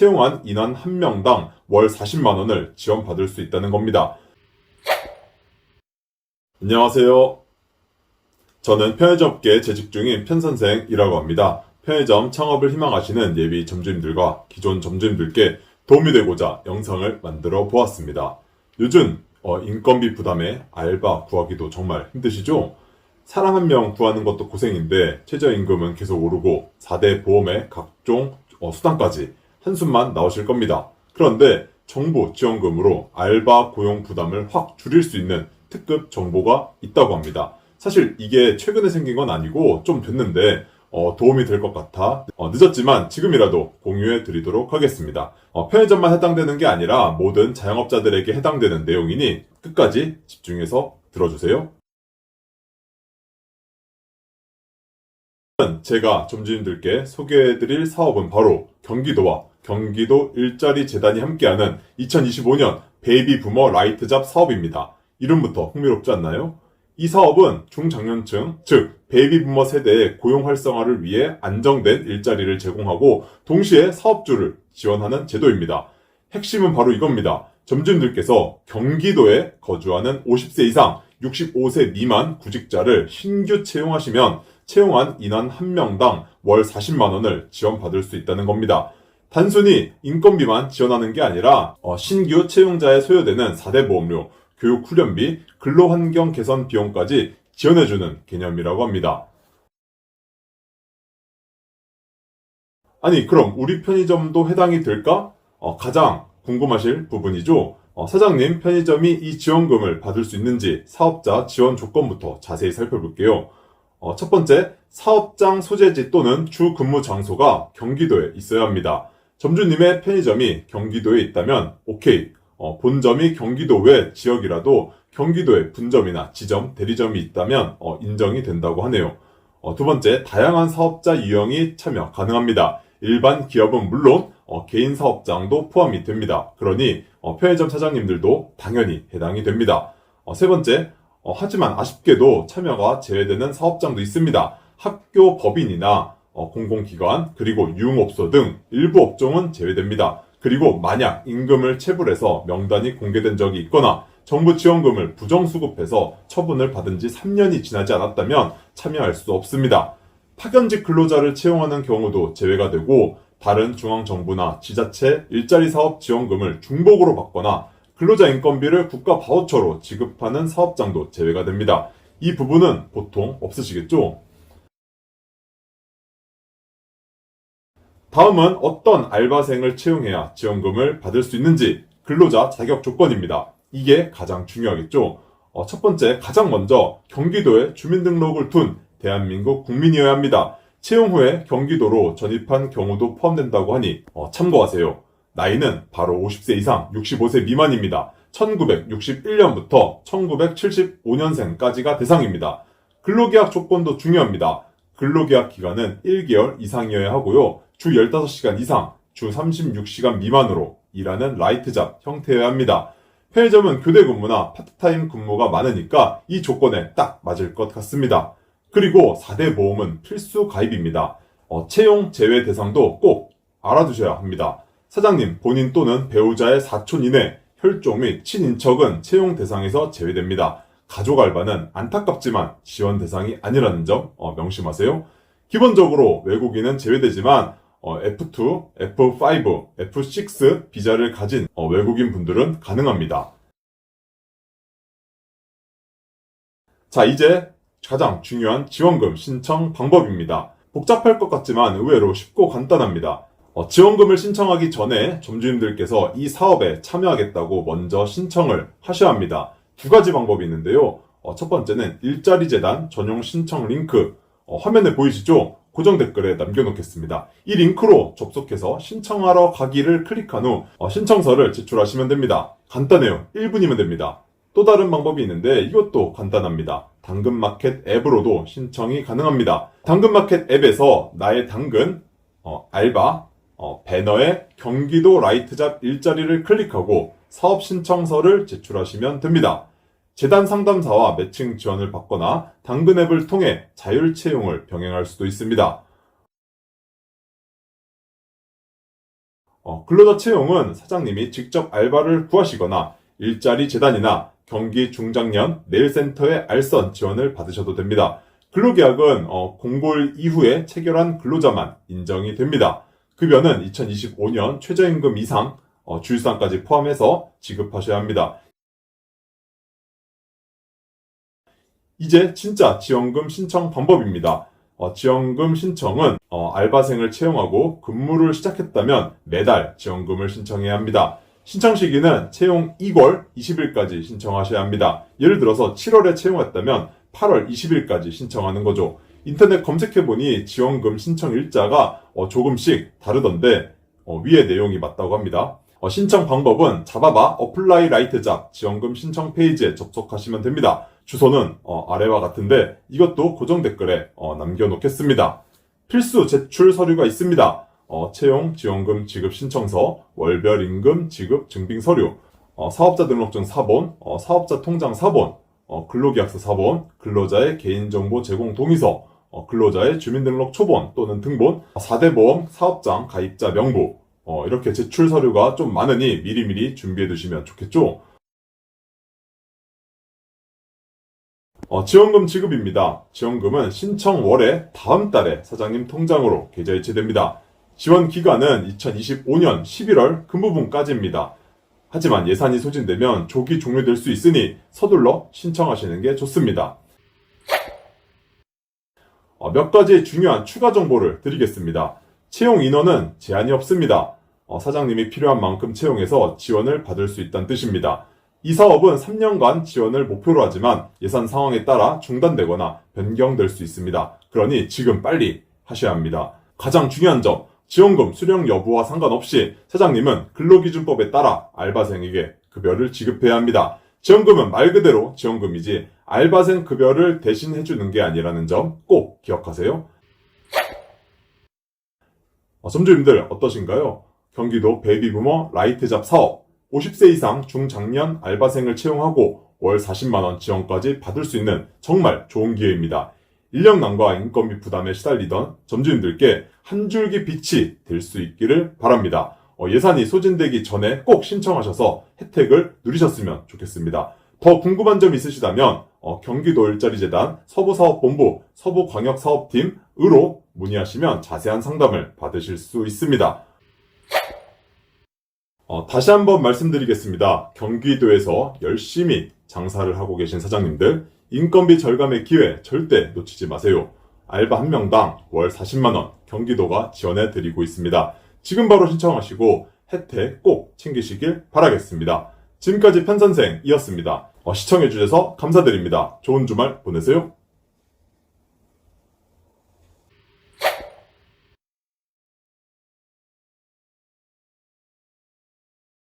채용한 인원 1명당 월 40만원을 지원받을 수 있다는 겁니다. 안녕하세요. 저는 편의점업계에 재직 중인 편선생이라고 합니다. 편의점 창업을 희망하시는 예비 점주님들과 기존 점주님들께 도움이 되고자 영상을 만들어 보았습니다. 요즘 인건비 부담에 알바 구하기도 정말 힘드시죠? 사람 한 명 구하는 것도 고생인데 최저임금은 계속 오르고 4대 보험의 각종 수당까지 한숨만 나오실 겁니다. 그런데 정부 지원금으로 알바 고용 부담을 확 줄일 수 있는 특급 정보가 있다고 합니다. 사실 이게 최근에 생긴 건 아니고 좀 됐는데 도움이 될 것 같아 늦었지만 지금이라도 공유해 드리도록 하겠습니다. 편의점만 해당되는 게 아니라 모든 자영업자들에게 해당되는 내용이니 끝까지 집중해서 들어주세요. 제가 점주님들께 소개해드릴 사업은 바로 경기도와 경기도 일자리 재단이 함께하는 2025년 베이비 부머 라이트 잡 사업입니다. 이름부터 흥미롭지 않나요? 이 사업은 중장년층, 즉 베이비 부머 세대의 고용 활성화를 위해 안정된 일자리를 제공하고 동시에 사업주를 지원하는 제도입니다. 핵심은 바로 이겁니다. 점주님들께서 경기도에 거주하는 50세 이상 65세 미만 구직자를 신규 채용하시면 채용한 인원 1명당 월 40만원을 지원받을 수 있다는 겁니다. 단순히 인건비만 지원하는 게 아니라 신규 채용자에 소요되는 4대 보험료, 교육훈련비, 근로환경 개선 비용까지 지원해주는 개념이라고 합니다. 아니 그럼 우리 편의점도 해당이 될까? 가장 궁금하실 부분이죠. 사장님 편의점이 이 지원금을 받을 수 있는지 사업자 지원 조건부터 자세히 살펴볼게요. 첫 번째, 사업장 소재지 또는 주 근무 장소가 경기도에 있어야 합니다. 점주님의 편의점이 경기도에 있다면 오케이. 본점이 경기도 외 지역이라도 경기도에 분점이나 지점, 대리점이 있다면 인정이 된다고 하네요. 두 번째, 다양한 사업자 유형이 참여 가능합니다. 일반 기업은 물론 개인 사업장도 포함이 됩니다. 그러니 편의점 사장님들도 당연히 해당이 됩니다. 세 번째, 하지만 아쉽게도 참여가 제외되는 사업장도 있습니다. 학교 법인이나 공공기관 그리고 유흥업소 등 일부 업종은 제외됩니다. 그리고 만약 임금을 체불해서 명단이 공개된 적이 있거나 정부 지원금을 부정수급해서 처분을 받은 지 3년이 지나지 않았다면 참여할 수 없습니다. 파견직 근로자를 채용하는 경우도 제외가 되고 다른 중앙정부나 지자체 일자리 사업 지원금을 중복으로 받거나 근로자 인건비를 국가 바우처로 지급하는 사업장도 제외가 됩니다. 이 부분은 보통 없으시겠죠? 다음은 어떤 알바생을 채용해야 지원금을 받을 수 있는지 근로자 자격 조건입니다. 이게 가장 중요하겠죠? 첫 번째, 가장 먼저 경기도에 주민등록을 둔 대한민국 국민이어야 합니다. 채용 후에 경기도로 전입한 경우도 포함된다고 하니 참고하세요. 나이는 바로 50세 이상 65세 미만입니다. 1961년부터 1975년생까지가 대상입니다. 근로계약 조건도 중요합니다. 근로계약 기간은 1개월 이상이어야 하고요. 주 15시간 이상, 주 36시간 미만으로 일하는 라이트 잡 형태여야 합니다. 편의점은 교대 근무나 파트타임 근무가 많으니까 이 조건에 딱 맞을 것 같습니다. 그리고 4대 보험은 필수 가입입니다. 채용 제외 대상도 꼭 알아두셔야 합니다. 사장님, 본인 또는 배우자의 사촌 이내, 혈족 및 친인척은 채용 대상에서 제외됩니다. 가족 알바는 안타깝지만 지원 대상이 아니라는 점 명심하세요. 기본적으로 외국인은 제외되지만 F2, F5, F6 비자를 가진 외국인 분들은 가능합니다. 자, 이제 가장 중요한 지원금 신청 방법입니다. 복잡할 것 같지만 의외로 쉽고 간단합니다. 지원금을 신청하기 전에 점주님들께서 이 사업에 참여하겠다고 먼저 신청을 하셔야 합니다. 두 가지 방법이 있는데요. 첫 번째는 일자리 재단 전용 신청 링크, 화면에 보이시죠? 고정 댓글에 남겨놓겠습니다. 이 링크로 접속해서 신청하러 가기를 클릭한 후 신청서를 제출하시면 됩니다. 간단해요. 1분이면 됩니다. 또 다른 방법이 있는데 이것도 간단합니다. 당근마켓 앱으로도 신청이 가능합니다. 당근마켓 앱에서 나의 당근, 알바, 배너에 경기도 라이트잡 일자리를 클릭하고 사업 신청서를 제출하시면 됩니다. 재단 상담사와 매칭 지원을 받거나 당근 앱을 통해 자율 채용을 병행할 수도 있습니다. 근로자 채용은 사장님이 직접 알바를 구하시거나 일자리 재단이나 경기 중장년 네일센터의 알선 지원을 받으셔도 됩니다. 근로계약은 공고일 이후에 체결한 근로자만 인정이 됩니다. 급여는 2025년 최저임금 이상, 주휴상까지 포함해서 지급하셔야 합니다. 이제 진짜 지원금 신청 방법입니다. 지원금 신청은 알바생을 채용하고 근무를 시작했다면 매달 지원금을 신청해야 합니다. 신청 시기는 채용 2월 20일까지 신청하셔야 합니다. 예를 들어서 7월에 채용했다면 8월 20일까지 신청하는 거죠. 인터넷 검색해보니 지원금 신청 일자가 조금씩 다르던데 위의 내용이 맞다고 합니다. 신청 방법은 자바바 어플라이 라이트 잡 지원금 신청 페이지에 접속하시면 됩니다. 주소는 아래와 같은데 이것도 고정 댓글에 남겨놓겠습니다. 필수 제출 서류가 있습니다. 채용 지원금 지급 신청서, 월별 임금 지급 증빙 서류, 사업자 등록증 사본, 사업자 통장 사본, 근로계약서 사본, 근로자의 개인정보 제공 동의서, 근로자의 주민등록 초본 또는 등본, 4대 보험 사업장 가입자 명부, 이렇게 제출 서류가 좀 많으니 미리미리 준비해 두시면 좋겠죠? 지원금 지급입니다. 지원금은 신청월의 다음 달에 사장님 통장으로 계좌 이체됩니다. 지원 기간은 2025년 11월 근무분까지입니다. 하지만 예산이 소진되면 조기 종료될 수 있으니 서둘러 신청하시는 게 좋습니다. 몇 가지 중요한 추가 정보를 드리겠습니다. 채용 인원은 제한이 없습니다. 사장님이 필요한 만큼 채용해서 지원을 받을 수 있다는 뜻입니다. 이 사업은 3년간 지원을 목표로 하지만 예산 상황에 따라 중단되거나 변경될 수 있습니다. 그러니 지금 빨리 하셔야 합니다. 가장 중요한 점, 지원금 수령 여부와 상관없이 사장님은 근로기준법에 따라 알바생에게 급여를 지급해야 합니다. 지원금은 말 그대로 지원금이지 알바생 급여를 대신 해주는 게 아니라는 점 꼭 기억하세요. 점주님들 어떠신가요? 경기도 베이비부머 라이트잡 사업 50세 이상 중장년 알바생을 채용하고 월 40만원 지원까지 받을 수 있는 정말 좋은 기회입니다. 인력난과 인건비 부담에 시달리던 점주님들께 한 줄기 빛이 될 수 있기를 바랍니다. 예산이 소진되기 전에 꼭 신청하셔서 혜택을 누리셨으면 좋겠습니다. 더 궁금한 점 있으시다면 경기도 일자리재단 서부사업본부 서부광역사업팀으로 문의하시면 자세한 상담을 받으실 수 있습니다. 다시 한번 말씀드리겠습니다. 경기도에서 열심히 장사를 하고 계신 사장님들, 인건비 절감의 기회 절대 놓치지 마세요. 알바 한 명당 월 40만원 경기도가 지원해 드리고 있습니다. 지금 바로 신청하시고 혜택 꼭 챙기시길 바라겠습니다. 지금까지 편선생이었습니다. 시청해주셔서 감사드립니다. 좋은 주말 보내세요.